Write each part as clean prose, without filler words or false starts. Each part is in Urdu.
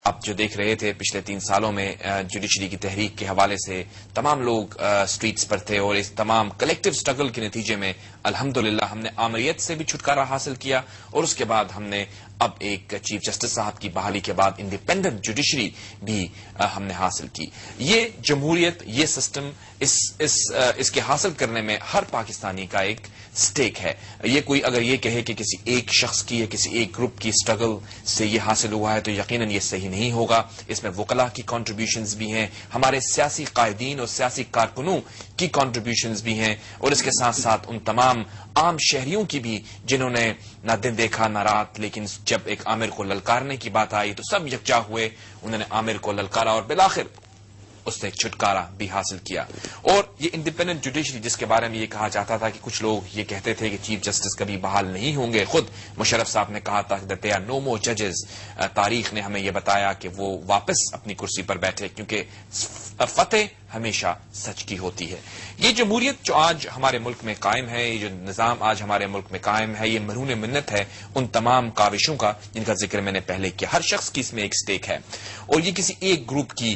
آپ جو دیکھ رہے تھے پچھلے 3 سالوں میں جوڈیشری کی تحریک کے حوالے سے تمام لوگ سٹریٹس پر تھے، اور اس تمام کلیکٹیو سٹرگل کے نتیجے میں الحمدللہ ہم نے آمریت سے بھی چھٹکارا حاصل کیا، اور اس کے بعد ہم نے اب ایک چیف جسٹس صاحب کی بحالی کے بعد انڈیپینڈنٹ جوڈیشری بھی ہم نے حاصل کی. یہ جمہوریت، یہ سسٹم، اس کے حاصل کرنے میں ہر پاکستانی کا ایک سٹیک ہے. یہ کوئی اگر یہ کہے کہ کسی ایک شخص کی یا کسی ایک گروپ کی سٹرگل سے یہ حاصل ہوا ہے تو یقیناً یہ صحیح نہیں ہوگا. اس میں وکلاء کی کنٹریبیوشنز بھی ہیں، ہمارے سیاسی قائدین اور سیاسی کارکنوں کی کنٹریبیوشنز بھی ہیں، اور اس کے ساتھ ساتھ ان تمام عام شہریوں کی بھی جنہوں نے نہ دن دیکھا نہ رات، لیکن جب ایک عامر کو للکارنے کی بات آئی تو سب یکجا ہوئے، انہوں نے عامر کو للکارا اور بالآخر اس نے چھٹکارا بھی حاصل کیا. اور یہ انڈیپینڈنٹ جوڈیشری جس کے بارے میں یہ کہا جاتا تھا کہ کچھ لوگ یہ کہتے تھے کہ چیف جسٹس کبھی بحال نہیں ہوں گے، خود مشرف صاحب نے کہا تھا کہ there are no more judges. تاریخ نے ہمیں یہ بتایا کہ وہ واپس اپنی کرسی پر بیٹھے، کیونکہ فتح ہمیشہ سچ کی ہوتی ہے. یہ جمہوریت جو آج ہمارے ملک میں قائم ہے، یہ جو نظام آج ہمارے ملک میں قائم ہے، یہ مرہون منت ہے ان تمام کاوشوں کا جن کا ذکر میں نے پہلے کیا. ہر شخص کی اس میں ایک سٹیک ہے، اور یہ کسی ایک گروپ کی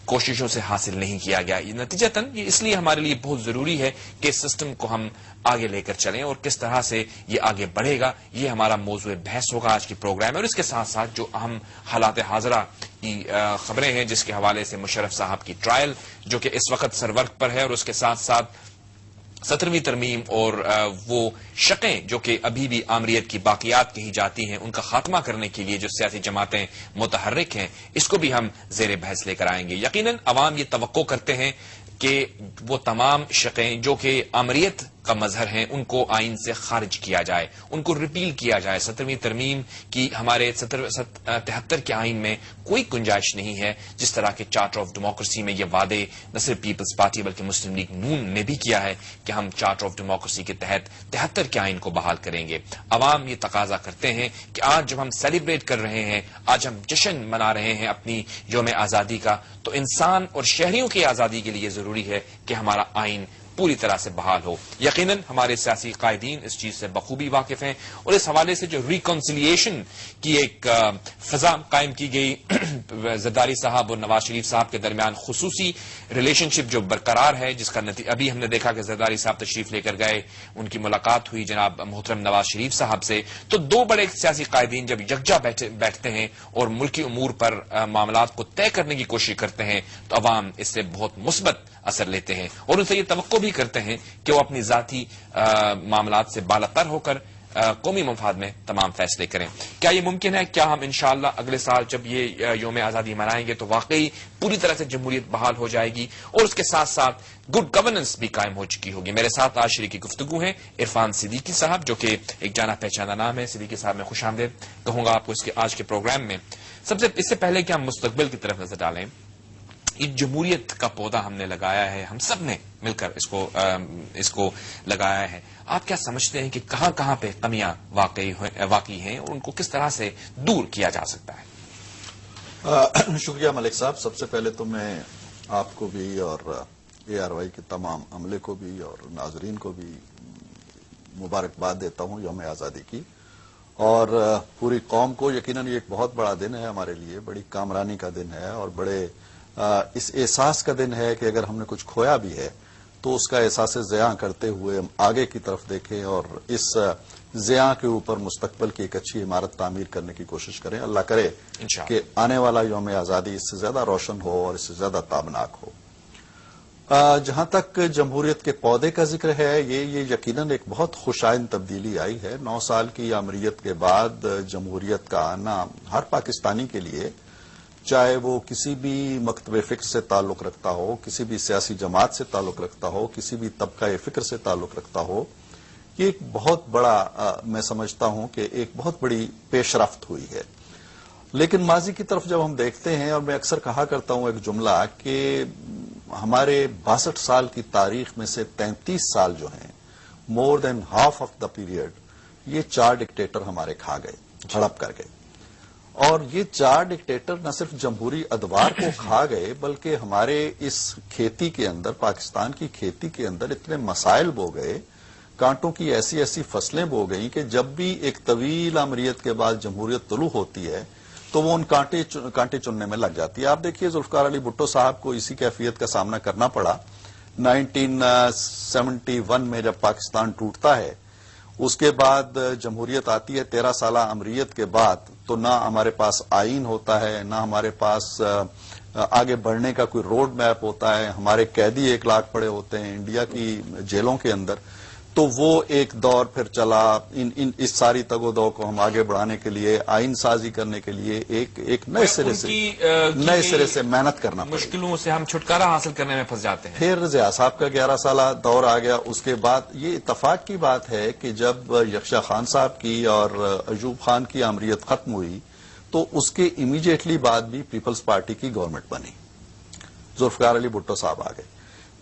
کوششوں سے حاصل نہیں کیا گیا. یہ نتیجتاً یہ اس لیے ہمارے لیے بہت ضروری ہے کہ اس سسٹم کو ہم آگے لے کر چلیں، اور کس طرح سے یہ آگے بڑھے گا یہ ہمارا موضوع بحث ہوگا آج کی پروگرام میں. اور اس کے ساتھ ساتھ جو اہم حالات حاضرہ کی خبریں ہیں جس کے حوالے سے مشرف صاحب کی ٹرائل جو کہ اس وقت سرورق پر ہے، اور اس کے ساتھ ساتھ 17ویں ترمیم اور وہ شقیں جو کہ ابھی بھی آمریت کی باقیات کہی جاتی ہیں ان کا خاتمہ کرنے کے لیے جو سیاسی جماعتیں متحرک ہیں، اس کو بھی ہم زیر بحث لے کر آئیں گے. یقیناً عوام یہ توقع کرتے ہیں کہ وہ تمام شقیں جو کہ آمریت کا مظہر ہیں ان کو آئین سے خارج کیا جائے، ان کو ریپیل کیا جائے. 17ویں ترمیم کی ہمارے 73 کے آئین میں کوئی گنجائش نہیں ہے. جس طرح کے چارٹر آف ڈیموکریسی میں یہ وعدے نہ صرف پیپلز پارٹی بلکہ مسلم لیگ نون نے بھی کیا ہے کہ ہم چارٹر آف ڈیموکریسی کے تحت 73 کے آئین کو بحال کریں گے. عوام یہ تقاضا کرتے ہیں کہ آج جب ہم سیلیبریٹ کر رہے ہیں، آج ہم جشن منا رہے ہیں اپنی یوم آزادی کا، تو انسان اور شہریوں کی آزادی کے لیے ضروری ہے کہ ہمارا آئین پوری طرح سے بحال ہو. یقیناً ہمارے سیاسی قائدین اس چیز سے بخوبی واقف ہیں، اور اس حوالے سے جو ریکنسیلیشن کی ایک فضا قائم کی گئی زرداری صاحب اور نواز شریف صاحب کے درمیان خصوصی ریلیشن شپ جو برقرار ہے، جس کا ابھی ہم نے دیکھا کہ زرداری صاحب تشریف لے کر گئے، ان کی ملاقات ہوئی جناب محترم نواز شریف صاحب سے. تو دو بڑے سیاسی قائدین جب یکجا بیٹھتے ہیں اور ملکی امور پر معاملات کو طے کرنے کی کوشش کرتے ہیں تو عوام اس سے بہت مثبت اثر لیتے ہیں، اور ان سے یہ توقع بھی کرتے ہیں کہ وہ اپنی ذاتی معاملات سے بالاتر ہو کر قومی مفاد میں تمام فیصلے کریں. کیا یہ ممکن ہے؟ کیا ہم انشاءاللہ اگلے سال جب یہ یوم آزادی منائیں گے تو واقعی پوری طرح سے جمہوریت بحال ہو جائے گی، اور اس کے ساتھ ساتھ گڈ گورننس بھی قائم ہو چکی ہوگی؟ میرے ساتھ آج شریک گفتگو ہیں عرفان صدیقی صاحب جو کہ ایک جانا پہچانا نام ہے. صدیقی صاحب میں خوش آمدید کہوں گا آپ کو آج کے پروگرام میں. اس سے پہلے کہ ہم مستقبل کی طرف نظر ڈالیں، یہ جمہوریت کا پودا ہم نے لگایا ہے، ہم سب نے مل کر اس کو لگایا ہے. آپ کیا سمجھتے ہیں کہ کہاں کہاں پہ کمیاں واقعی ہیں اور ان کو کس طرح سے دور کیا جا سکتا ہے؟ شکریہ ملک صاحب. سب سے پہلے تو میں آپ کو بھی اور ARY کے تمام عملے کو بھی اور ناظرین کو بھی مبارکباد دیتا ہوں یوم آزادی کی، اور پوری قوم کو. یقیناً یہ ایک بہت بڑا دن ہے ہمارے لیے، بڑی کامرانی کا دن ہے، اور بڑے اس احساس کا دن ہے کہ اگر ہم نے کچھ کھویا بھی ہے تو اس کا احساس زیاں کرتے ہوئے ہم آگے کی طرف دیکھیں اور اس زیاں کے اوپر مستقبل کی ایک اچھی عمارت تعمیر کرنے کی کوشش کریں. اللہ کرے کہ آنے والا یوم آزادی اس سے زیادہ روشن ہو اور اس سے زیادہ تابناک ہو. جہاں تک جمہوریت کے پودے کا ذکر ہے، یہ یقیناً ایک بہت خوشائند تبدیلی آئی ہے. 9 سال کی آمریت کے بعد جمہوریت کا آنا ہر پاکستانی کے لیے، چاہے وہ کسی بھی مکتب فکر سے تعلق رکھتا ہو، کسی بھی سیاسی جماعت سے تعلق رکھتا ہو، کسی بھی طبقہ فکر سے تعلق رکھتا ہو، یہ ایک بہت بڑا میں سمجھتا ہوں کہ ایک بہت بڑی پیش رفت ہوئی ہے. لیکن ماضی کی طرف جب ہم دیکھتے ہیں، اور میں اکثر کہا کرتا ہوں ایک جملہ کہ ہمارے 62 سال کی تاریخ میں سے 33 سال جو ہیں، more than half of the period, یہ 4 ڈکٹیٹر ہمارے کھا گئے، ہڑپ کر گئے. اور یہ 4 ڈکٹیٹر نہ صرف جمہوری ادوار کو کھا گئے بلکہ ہمارے اس کھیتی کے اندر، پاکستان کی کھیتی کے اندر اتنے مسائل بو گئے، کانٹوں کی ایسی ایسی فصلیں بو گئیں کہ جب بھی ایک طویل آمریت کے بعد جمہوریت طلوع ہوتی ہے تو وہ ان کانٹے چننے میں لگ جاتی ہے. آپ دیکھیے ذوالفقار علی بھٹو صاحب کو اسی کیفیت کا سامنا کرنا پڑا 1971 میں جب پاکستان ٹوٹتا ہے. اس کے بعد جمہوریت آتی ہے 13 سالہ امریت کے بعد، تو نہ ہمارے پاس آئین ہوتا ہے، نہ ہمارے پاس آگے بڑھنے کا کوئی روڈ میپ ہوتا ہے. ہمارے قیدی 1 لاکھ پڑے ہوتے ہیں انڈیا کی جیلوں کے اندر. تو وہ ایک دور پھر چلا. اس ساری تگ و دو کو ہم آگے بڑھانے کے لیے، آئین سازی کرنے کے لیے ایک نئے سرے سے محنت کرنا پڑی. مشکلوں سے ہم چھٹکارا حاصل کرنے میں پھنس جاتے ہیں. پھر ضیاء صاحب کا 11 سالہ دور آ گیا. اس کے بعد یہ اتفاق کی بات ہے کہ جب یکشا خان صاحب کی اور ایوب خان کی آمریت ختم ہوئی تو اس کے امیڈیٹلی بعد بھی پیپلز پارٹی کی گورنمنٹ بنی. ذوالفقار علی بھٹو صاحب آ گئے.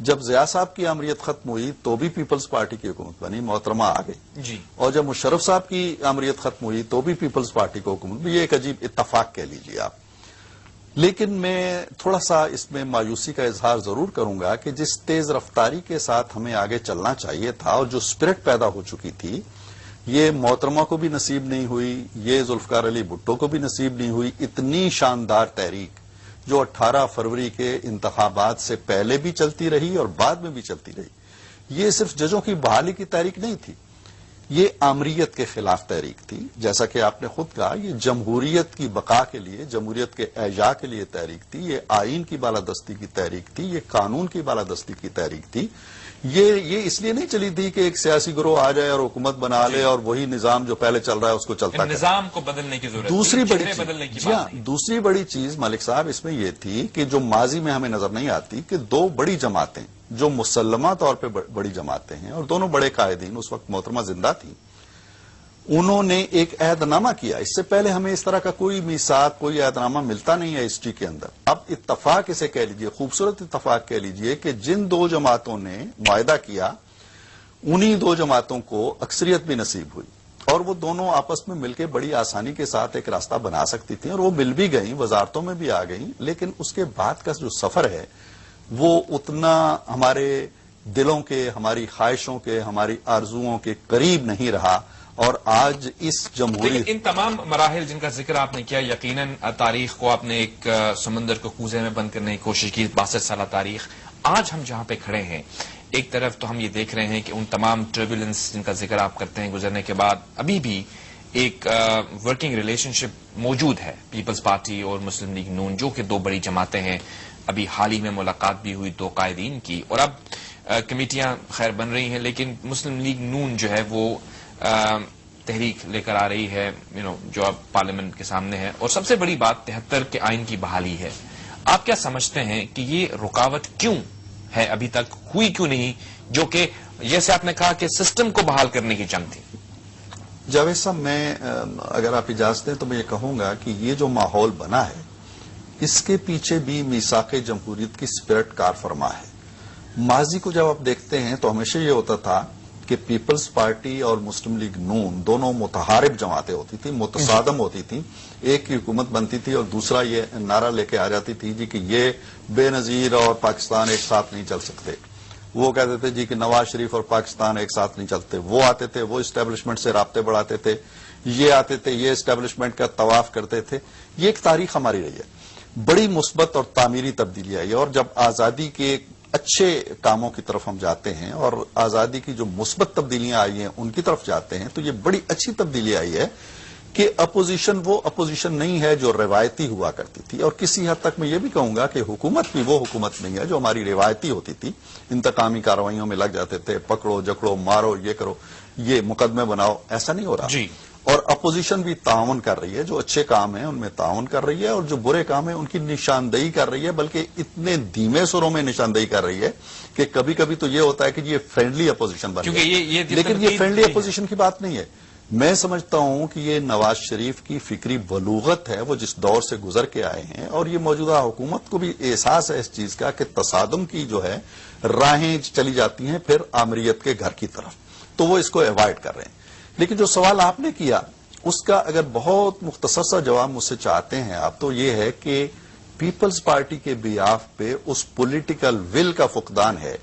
جب ضیاء صاحب کی آمریت ختم ہوئی تو بھی پیپلز پارٹی کی حکومت بنی، محترمہ آ گئی. جی. اور جب مشرف صاحب کی آمریت ختم ہوئی تو بھی پیپلز پارٹی کو حکومت بھی. یہ ایک عجیب اتفاق کہہ لیجیے آپ. لیکن میں تھوڑا سا اس میں مایوسی کا اظہار ضرور کروں گا کہ جس تیز رفتاری کے ساتھ ہمیں آگے چلنا چاہیے تھا اور جو اسپرٹ پیدا ہو چکی تھی، یہ محترمہ کو بھی نصیب نہیں ہوئی، یہ ذوالفقار علی بھٹو کو بھی نصیب نہیں ہوئی. اتنی شاندار تحریک جو 18 فروری کے انتخابات سے پہلے بھی چلتی رہی اور بعد میں بھی چلتی رہی، یہ صرف ججوں کی بحالی کی تحریک نہیں تھی، یہ آمریت کے خلاف تحریک تھی. جیسا کہ آپ نے خود کہا، یہ جمہوریت کی بقا کے لیے، جمہوریت کے احیا کے لیے تحریک تھی. یہ آئین کی بالادستی کی تحریک تھی، یہ قانون کی بالادستی کی تحریک تھی. یہ اس لیے نہیں چلی تھی کہ ایک سیاسی گروہ آ جائے اور حکومت بنا لے اور وہی نظام جو پہلے چل رہا ہے اس کو چلتا کرے. نظام کو بدلنے کی ضرورت. دوسری بڑی چیز ملک صاحب اس میں یہ تھی کہ جو ماضی میں ہمیں نظر نہیں آتی کہ 2 بڑی جماعتیں جو مسلمہ طور پہ بڑی جماعتیں ہیں اور دونوں بڑے قائدین اس وقت محترمہ زندہ تھی، انہوں نے ایک عہد نامہ کیا. اس سے پہلے ہمیں اس طرح کا کوئی میثاق، کوئی عہد نامہ ملتا نہیں ہے ہسٹری کے اندر. اب اتفاق اسے کہہ لیجئے، خوبصورت اتفاق کہہ لیجئے کہ جن 2 جماعتوں نے معاہدہ کیا انہی 2 جماعتوں کو اکثریت بھی نصیب ہوئی اور وہ دونوں آپس میں مل کے بڑی آسانی کے ساتھ ایک راستہ بنا سکتی تھیں اور وہ مل بھی گئیں، وزارتوں میں بھی آ گئیں. لیکن اس کے بعد کا جو سفر ہے وہ اتنا ہمارے دلوں کے، ہماری خواہشوں کے، ہماری آرزوؤں کے قریب نہیں رہا. اور آج اس جمہوریت، ان تمام مراحل جن کا ذکر آپ نے کیا، یقیناً تاریخ کو آپ نے ایک سمندر کو کوزے میں بند کرنے کی کوشش کی، 62 سالہ تاریخ. آج ہم جہاں پہ کھڑے ہیں، ایک طرف تو ہم یہ دیکھ رہے ہیں کہ ان تمام ٹربولنس جن کا ذکر آپ کرتے ہیں گزرنے کے بعد ابھی بھی ایک ورکنگ ریلیشن شپ موجود ہے پیپلز پارٹی اور مسلم لیگ نون، جو کہ 2 بڑی جماعتیں ہیں. ابھی حال ہی میں ملاقات بھی ہوئی 2 قائدین کی اور اب کمیٹیاں خیر بن رہی ہیں، لیکن مسلم لیگ نون جو ہے وہ تحریک لے کر آ رہی ہے جو اب پارلیمنٹ کے سامنے ہے. اور سب سے بڑی بات 73 کے آئین کی بحالی ہے. آپ کیا سمجھتے ہیں کہ یہ رکاوٹ کیوں ہے، ابھی تک ہوئی کیوں نہیں، جو کہ جیسے آپ نے کہا کہ سسٹم کو بحال کرنے کی جنگ تھی؟ جاوید صاحب، میں اگر آپ اجازت دیں تو میں یہ کہوں گا کہ یہ جو ماحول بنا ہے اس کے پیچھے بھی میثاق جمہوریت کی اسپرٹ کار فرما ہے. ماضی کو جب آپ دیکھتے ہیں تو ہمیشہ یہ ہوتا تھا کہ پیپلز پارٹی اور مسلم لیگ نون دونوں متحارب جماعتیں ہوتی تھیں، متصادم ہوتی تھیں. ایک کی حکومت بنتی تھی اور دوسرا یہ نعرہ لے کے آ جاتی تھی جی کہ یہ بے نظیر اور پاکستان ایک ساتھ نہیں چل سکتے. وہ کہتے تھے جی کہ نواز شریف اور پاکستان ایک ساتھ نہیں چلتے. وہ آتے تھے، وہ اسٹیبلشمنٹ سے رابطے بڑھاتے تھے، یہ آتے تھے، یہ اسٹیبلشمنٹ کا طواف کرتے تھے. یہ ایک تاریخ ہماری رہی ہے. بڑی مثبت اور تعمیری تبدیلی آئی. اور جب آزادی کے اچھے کاموں کی طرف ہم جاتے ہیں اور آزادی کی جو مثبت تبدیلیاں آئی ہیں ان کی طرف جاتے ہیں تو یہ بڑی اچھی تبدیلی آئی ہے کہ اپوزیشن وہ اپوزیشن نہیں ہے جو روایتی ہوا کرتی تھی. اور کسی حد تک میں یہ بھی کہوں گا کہ حکومت بھی وہ حکومت نہیں ہے جو ہماری روایتی ہوتی تھی. انتقامی کارروائیوں میں لگ جاتے تھے، پکڑو جکڑو مارو، یہ کرو، یہ مقدمے بناؤ. ایسا نہیں ہو رہا. جی. اور اپوزیشن بھی تعاون کر رہی ہے، جو اچھے کام ہیں ان میں تعاون کر رہی ہے اور جو برے کام ہیں ان کی نشاندہی کر رہی ہے. بلکہ اتنے دھیمے سروں میں نشاندہی کر رہی ہے کہ کبھی کبھی تو یہ ہوتا ہے کہ یہ فرینڈلی اپوزیشن بن گئی، لیکن یہ فرینڈلی اپوزیشن کی بات نہیں ہے. میں سمجھتا ہوں کہ یہ نواز شریف کی فکری بلوغت ہے، وہ جس دور سے گزر کے آئے ہیں، اور یہ موجودہ حکومت کو بھی احساس ہے اس چیز کا کہ تصادم کی جو ہے راہیں چلی جاتی ہیں پھر آمریت کے گھر کی طرف، تو وہ اس کو ایوائڈ کر رہے ہیں. لیکن جو سوال آپ نے کیا اس کا اگر بہت مختصر سا جواب مجھ سے چاہتے ہیں آپ، تو یہ ہے کہ پیپلز پارٹی کے بیاف پہ اس پولیٹیکل ول کا فقدان ہے